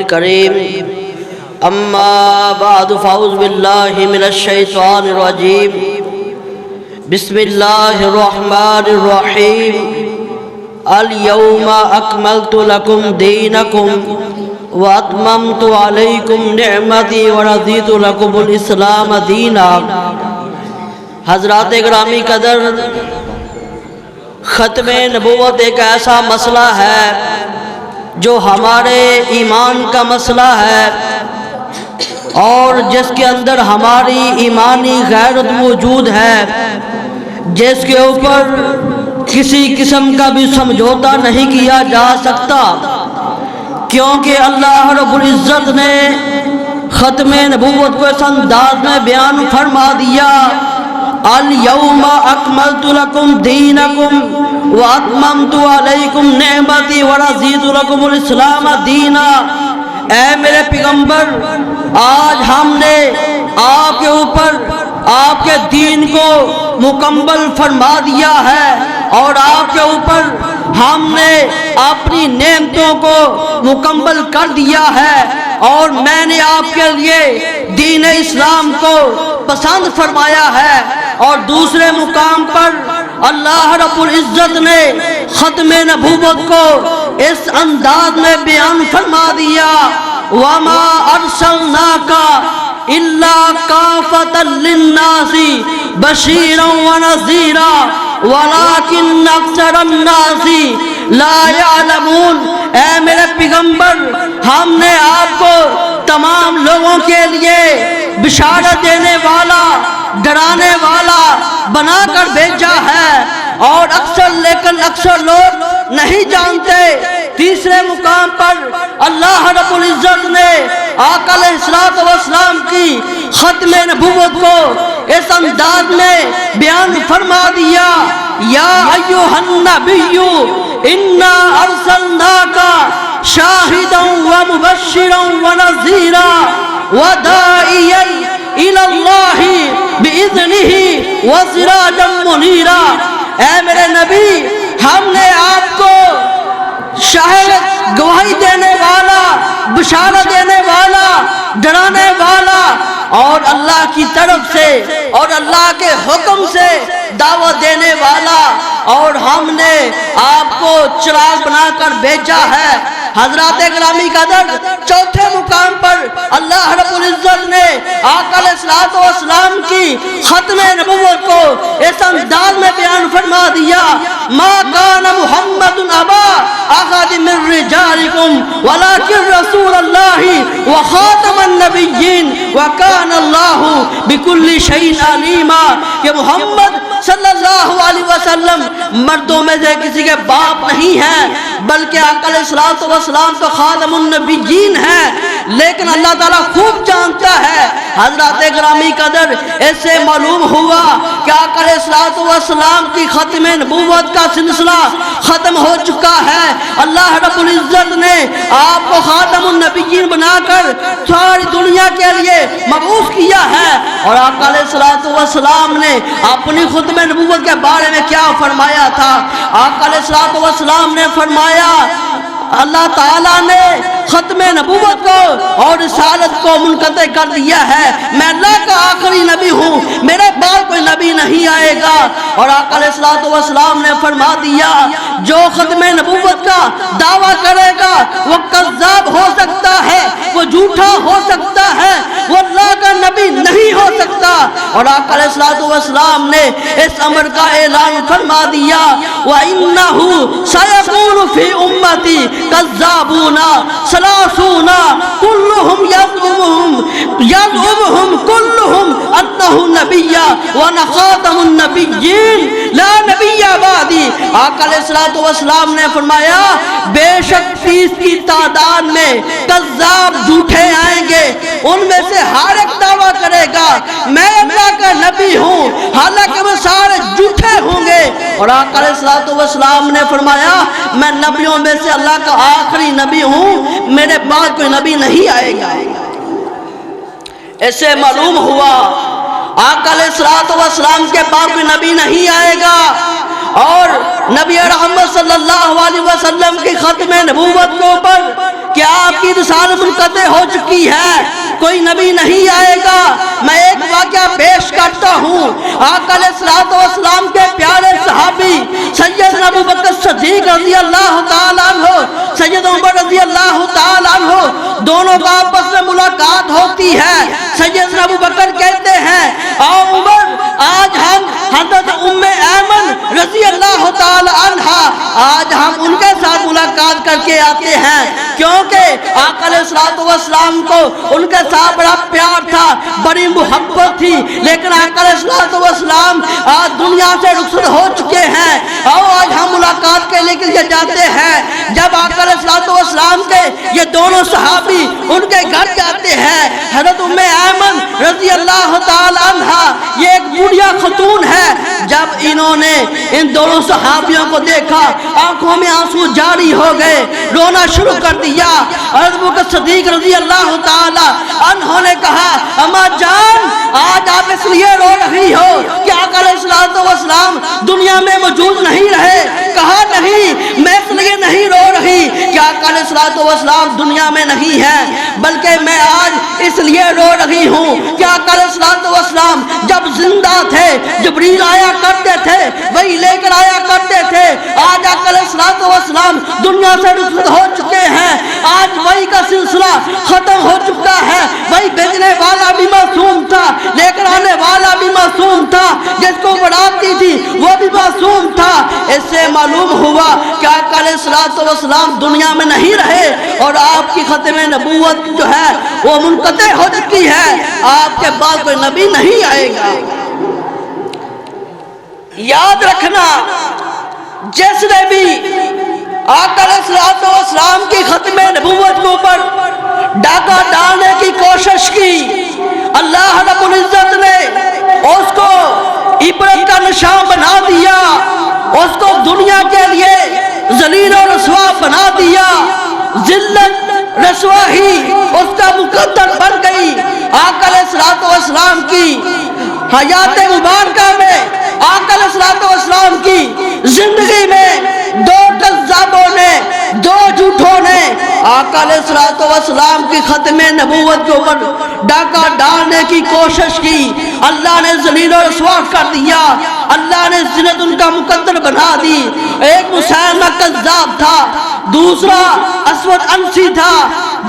الكريم اما بعد فاعوذ بالله من الشيطان الرجيم بسم الله الرحمن الرحيم اليوم اكملت لكم دينكم واتممت عليكم نعمتي ورضيت لكم الاسلام دینا۔ حضرات گرامی قدر، ختم نبوت ایک ایسا مسئلہ ہے جو ہمارے ایمان کا مسئلہ ہے اور جس کے اندر ہماری ایمانی غیرت موجود ہے، جس کے اوپر کسی قسم کا بھی سمجھوتا نہیں کیا جا سکتا، کیونکہ اللہ رب العزت نے ختم نبوت کو اس انداز میں بیان فرما دیا، اليوم اکملت لکم دینکم واتممت علیکم نعمتی ورضیت لکم الاسلام دینا۔ اے میرے پیغمبر، آج ہم نے آپ کے اوپر آپ کے دین کو مکمل فرما دیا ہے اور آپ کے اوپر ہم نے اپنی نعمتوں کو مکمل کر دیا ہے اور میں نے آپ کے لیے دین اسلام کو پسند فرمایا ہے۔ اور دوسرے مقام پر اللہ رب العزت نے ختم نبوت کو اس انداز میں بیان فرما دیا، وَمَا أَرْسَلْنَاكَ إِلَّا كَافَةً لِلنَّاسِ بَشِيرًا وَنَذِيرًا وَلَكِنَّ أَكْثَرَ النَّاسِ لَا يَعْلَمُونَ۔ اے میرے پیغمبر، ہم نے آپ کو تمام لوگوں کے لیے بشارت دینے والا، ڈرانے والا بنا کر بھیجا ہے اور لیکن اکثر لوگ نہیں جانتے۔ تیسرے مقام پر اللہ رب العزت نے آقا علیہ السلام کی ختم نبوت کو اس انداز میں بیان فرما دیا، یا ایھا النبی انا ارسلناک شاہدا ومبشرا ونذیرا وداعیا الی اللہ باذنہ وسراجا منیرا۔ اے میرے نبی، ہم نے آپ کو شاہد، گواہی دینے والا، بشارت دینے والا، ڈرانے والا اور اللہ کی طرف سے اور اللہ کے حکم سے دعوت دینے والا، اور ہم نے آپ کو چراغ بنا کر بھیجا ہے۔ حضرات گرامی قدر، چوتھے مقام پر اللہ رب العزت نے آقا علیہ السلام کی ختم نبوت کو اس انداز میں بیان فرما دیا، ما کان محمد ابا احد من رجالکم ولکن رسول اللہ وخاتم النبیین وکان اللہ بکل شیء علیما، کہ محمد صلی اللہ علیہ وسلم مردوں میں سے کسی کے باپ نہیں ہیں، بلکہ آقا علیہ السلام تو خاتم النبیین ہیں، لیکن اللہ تعالیٰ خوب جانتا ہے۔ حضرات گرامی قدر، اس سے معلوم ہوا کہ آقا علیہ السلام کی ختم نبوت کا سلسلہ ختم ہو چکا ہے۔ اللہ رب العزت نے آپ کو خاتم النبیین بنا کر ساری دنیا کے لیے مبعوث کیا ہے۔ اور آقا علیہ السلام نے اپنی ختم نبوت کے بارے میں کیا فرمایا تھا؟ آقا علیہ السلام نے فرمایا، اللہ تعالیٰ نے ختم نبوت کو اور رسالت کو منقطع کر دیا ہے، میں اللہ کا آخری نبی ہوں، میرے بعد کوئی نبی نہیں آئے گا۔ اور آقا علیہ السلام نے فرما دیا، جو ختم نبوت کا دعویٰ کرے گا وہ کذاب ہو سکتا ہے، وہ جھوٹا ہو سکتا ہے، وہ اللہ کا نبی نہیں ہو سکتا۔ اور آقا علیہ السلام نے اس امر کا اعلان فرما دیا، وَإِنَّهُ سَيَكُونُ فِي أُمَّتِي كَذَّابُونَ ثَلَاثُونَ كُلُّهُمْ يَزْعُمُهُمْ كُلُّهُمْ أَنَّهُ نَبِيٌّ وَأَنَا خَاتَمُ النَّبِيِّينَ لَا نَبِيَّ بَعْدِي۔ آقا علیہ السلام نے فرمایا، بے شک 30 کی تعداد میں کذاب جھوٹے آئیں گے، ان میں سے ہر ایک دعویٰ کرے گا میں اللہ کا نبی ہوں، حالانکہ وہ سارے جھوٹے ہوں گے۔ اور آقا علیہ السلام نے فرمایا، میں نبیوں میں سے اللہ کا آخری نبی ہوں، میرے بعد کوئی نبی نہیں آئے گا۔ ایسے معلوم ہوا آقا علیہ السلام کے بعد کوئی نبی نہیں آئے گا، اور نبی رحمت صلی اللہ علیہ وسلم کی ختم نبوت کے اوپر کہ آپ کی رسالت منقطع ہو چکی ہے، کوئی نبی نہیں آئے گا، میں ایک واقعہ پیش کرتا ہوں۔ آقا علیہ الصلوۃ والسلام کے پیارے صحابی سیدنا ابو بکر صدیق رضی اللہ تعالیٰ عنہ، سیدنا عمر رضی اللہ تعالیٰ عنہ، دونوں کا آپس میں ملاقات ہوتی ہے۔ سیدنا ابو بکر کہتے ہیں آؤ عمر، آج ہم حضرت ام ایمن رضی اللہ تعالیٰ عنہا، آج ہم ان کے ساتھ ملاقات کر کے آتے ہیں، کیونکہ آقا علیہ الصلوۃ والسلام کو ان کے ساتھ بڑا پیار تھا، بڑی محبت تھی، لیکن آقا علیہ الصلوۃ والسلام آج دنیا سے رخصت ہو چکے ہیں۔ آؤ آج ہم ملاقات کے لیے جاتے ہیں۔ جب آقا علیہ الصلوۃ والسلام کے یہ دونوں صحابی ان کے گھر جاتے ہیں، حضرت ام ایمن رضی اللہ تعالی عنہا، یہ ایک بوڑھیا خاتون ہے، جب انہوں نے ان دونوں صحابیوں کو دیکھا آنکھوں میں آنسو جاری ہو گئے، رونا شروع کر دیا۔ حضرت ابو بکر صدیق رضی اللہ تعالی عنہ نے کہا اما جان، آج آپ اس لیے رو رہی ہو کہ آقا علیہ الصلوۃ والسلام دنیا میں موجود نہیں رہے؟ کہا نہیں، میں اس لیے نہیں رو رہی کہ آقا علیہ الصلوۃ والسلام دنیا میں نہیں ہے، بلکہ میں آج اس لیے رو رہی ہوں کہ آقا علیہ الصلوۃ والسلام جب زندہ تھے جبریل آیا کرتے تھے، وہی لے کر آیا کرتے تھے۔ آج آقا علیہ الصلوۃ والسلام دنیا سے رخصت ہو چکے ہیں، آج وہی کا سلسلہ ختم ہو چکا ہے۔ وہی بھیجنے والا بھی معصوم تھا، لے کر آنے والا بھی معصوم تھا، جس کو بڑھاتی تھی وہ بھی معصوم تھا۔ اس سے معلوم ہوا کہ آقا علیہ الصلوۃ والسلام دنیا میں نہیں رہے اور آپ کی ختم نبوت جو ہے وہ منقطع ہو چکی ہے، آپ کے بعد کوئی نبی نہیں آئے گا۔ یاد رکھنا، جس نے بھی آقا علیہ الصلوۃ والسلام کی ختم نبوت کے اوپر ڈاکہ ڈالنے کی کوشش کی، اللہ رب العزت نے اس کو عبرت کا نشان بنا دیا، اس کو دنیا کے لیے ذلیل و رسوا بنا دیا، ذلت رسوائی اس کا مقدر بن گئی۔ آقا علیہ الصلوۃ والسلام کی حیات مبارکہ میں، آقا علیہ الصلوۃ والسلام کی زندگی میں دو کذابوں نے، دو جھوٹوں نے آقا علیہ الصلوۃ والسلام کی ختم نبوت کے اوپر ڈاکہ ڈالنے کی کوشش کی، اللہ نے ذلیل و رسوا کر دیا، اللہ نے ذلت ان کا مقدر بنا دی۔ ایک مسیلمہ کذاب تھا، دوسرا اسود انسی تھا،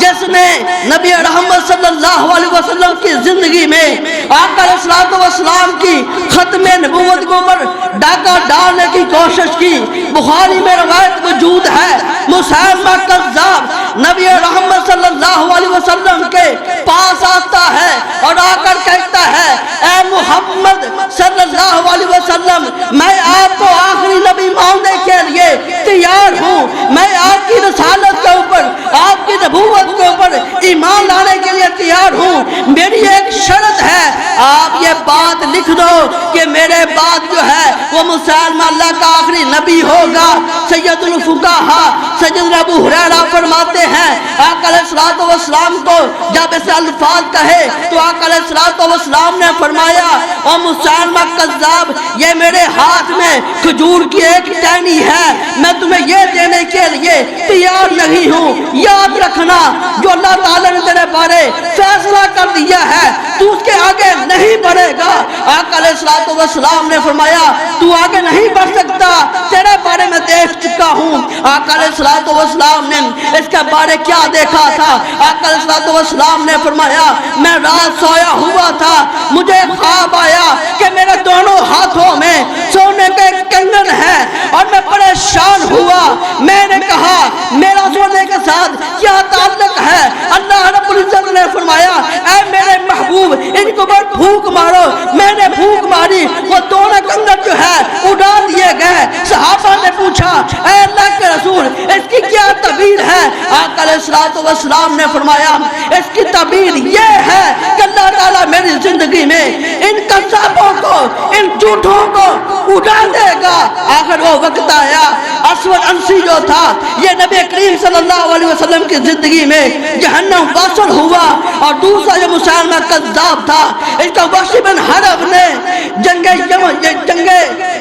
جس نے نبی رحمت صلی اللہ علیہ وسلم کی زندگی میں آقا علیہ الصلوۃ والسلام کی ختم نبوت کے اوپر ڈاکہ ڈالنے کی کوشش کی۔ بخاری میں روایت موجود ہے، مسیلمہ کذاب نبی رحمت صلی اللہ علیہ وسلم کے پاس آتا ہے اور آ کر کہتا ہے اے محمد صلی اللہ علیہ وسلم، میں آپ کو آخری نبی ماننے کے لیے تیار ہوں، میں آپ کی رسالت کے اوپر، آپ کی نبوت کے اوپر ایمان لانے کے لیے تیار ہوں، میری ایک شرط ہے، آپ یہ بات لکھ دو کہ میرے بعد جو ہے وہ مسیلمہ اللہ کا آخری نبی ہوگا۔ سید الفقہا سیدنا ابو ہریرہ فرماتے ہیں آقا علیہ الصلوۃ والسلام کو جب ایسے الفاظ کہے تو آقا علیہ الصلوۃ والسلام نے فرمایا او مسیلمہ کذاب، یہ میرے ہاتھ میں کھجور کی ایک ٹہنی ہے، میں تمہیں یہ دینے کے لیے تیار نہیں ہوں۔ یاد رکھنا، جو اللہ تعالیٰ نے تیرے بارے فیصلہ کر دیا ہے تو اس کے آگے نہیں بڑھے گا۔ آقا علیہ الصلوۃ والسلام نے فرمایا تو آگے نہیں بڑھ سکتا، تیرے بارے میں دیکھ چکا ہوں۔ آقا علیہ الصلوۃ والسلام نے اس کے بارے کیا دیکھا تھا؟ آقا علیہ الصلوۃ والسلام نے فرمایا میں رات سویا ہوا تھا، مجھے خواب آیا کہ میرے دونوں ہاتھوں میں سونے کا ایک کنگن ہے اور میں پریشان ہوا، میں نے کہا میرا سونے کے ساتھ کیا تعلق ہے؟ اللہ رب العزت نے فرمایا اے میرے محبوب ان کو بڑھ پھونک مارو۔ میں نے پھونک ماری، وہ دونوں کنگن جو ہے اڑا دیے گئے۔ صحابہ نے پوچھا اے اللہ کے رسول اس کی کیا تعبیر ہے؟ آقا علیہ الصلوۃ والسلام نے فرمایا اس کی تعبیر یہ ہے کہ اللہ تعالیٰ میری زندگی میں ان کذابوں کو، ان جھوٹوں کو اڑا دے گا۔ آخر وہ وقت آیا، اسود انسی جو تھا یہ نبی کریم صلی اللہ علیہ وسلم کی زندگی میں جہنم واصل ہوا، اور دوسرا جو مسلمہ کذاب تھا اس کا وحشی بن حرب نے جنگ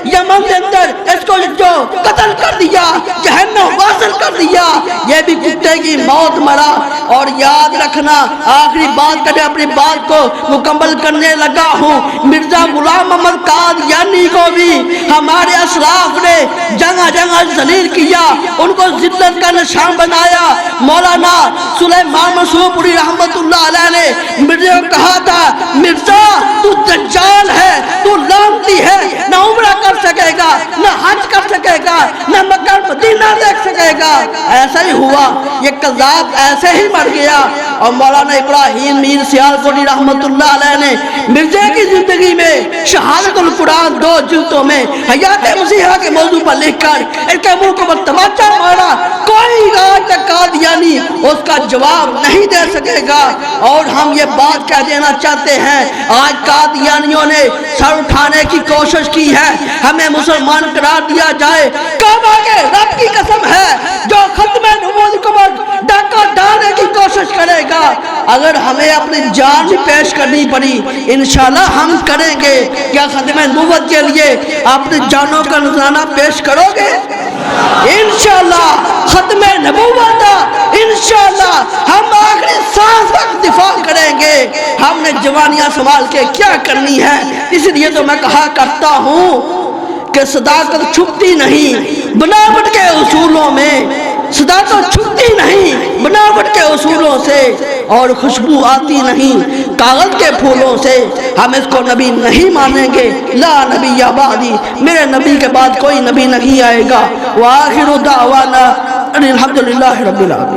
یمن کے اندر اس کو جو قتل کر دیا، جہنم واصل کر دیا، یہ بھی کتے کی موت مرا۔ اور یاد رکھنا، آخری بات کرے اپنی بات کو مکمل کرنے لگا ہوں، مرزا غلام محمد قادیانی کو بھی ہمارے اسلاف نے جگہ جگہ ذلیل کیا، ان کو ذلت کا نشان بنایا۔ مولانا سلیمان منصور پوری رحمت اللہ علیہ نے مرزا کو کہا تھا، مرزا تو دجال ہے، تو لعنتی ہے، نہ عمرہ کر سکے گا، نہ حج کر سکے گا، نہ مکہ مدینہ دیکھ سکے گا۔ ایسا ہی ہوا، یہ کذاب ایسے ہی مر گیا۔ اور مولانا ابراہیم میر سیالکوٹی رحمت اللہ علیہ نے مرزا کی زندگی میں شہادت القرآن 2 جلدوں میں حیات مسیحا کے موضوع پر لکھ کر اس کے منہ کو تماچا مارا۔ کوئی آج تک قادیانی اس کا جواب نہیں دے سکے گا۔ اور ہم یہ بات کہہ دینا چاہتے ہیں، آج قادیانیوں نے سر اٹھانے کی کوشش کی ہے، ہمیں مسلمان قرار دیا جائے۔ کعبہ کے رب کی قسم ہے، جو ختم نبوت کو ڈاکہ ڈالنے کی کوشش کرے گا، اگر ہمیں اپنی جان بھی پیش کرنی پڑی انشاءاللہ ہم کریں گے۔ کیا ختم نبوت کے لیے اپنی جانوں کا نذرانہ پیش کرو گے؟ انشاءاللہ ختم نبوت، انشاءاللہ ہم آخری سانس تک دفاع کریں گے۔ ہم نے جوانیاں سنبھال کے کیا کرنی ہے، اس لیے تو میں کہا کرتا ہوں کہ صداقت چھپتی نہیں بناوٹ کے اصولوں میں، صداقت چھپتی نہیں بناوٹ کے اصولوں سے، اور خوشبو آتی نہیں کاغذ کے پھولوں سے۔ ہم اس کو نبی نہیں مانیں گے، لا نبی بعدی، میرے نبی کے بعد کوئی نبی نہیں آئے گا۔ وآخر دعوانا الحمدللہ رب العالمین۔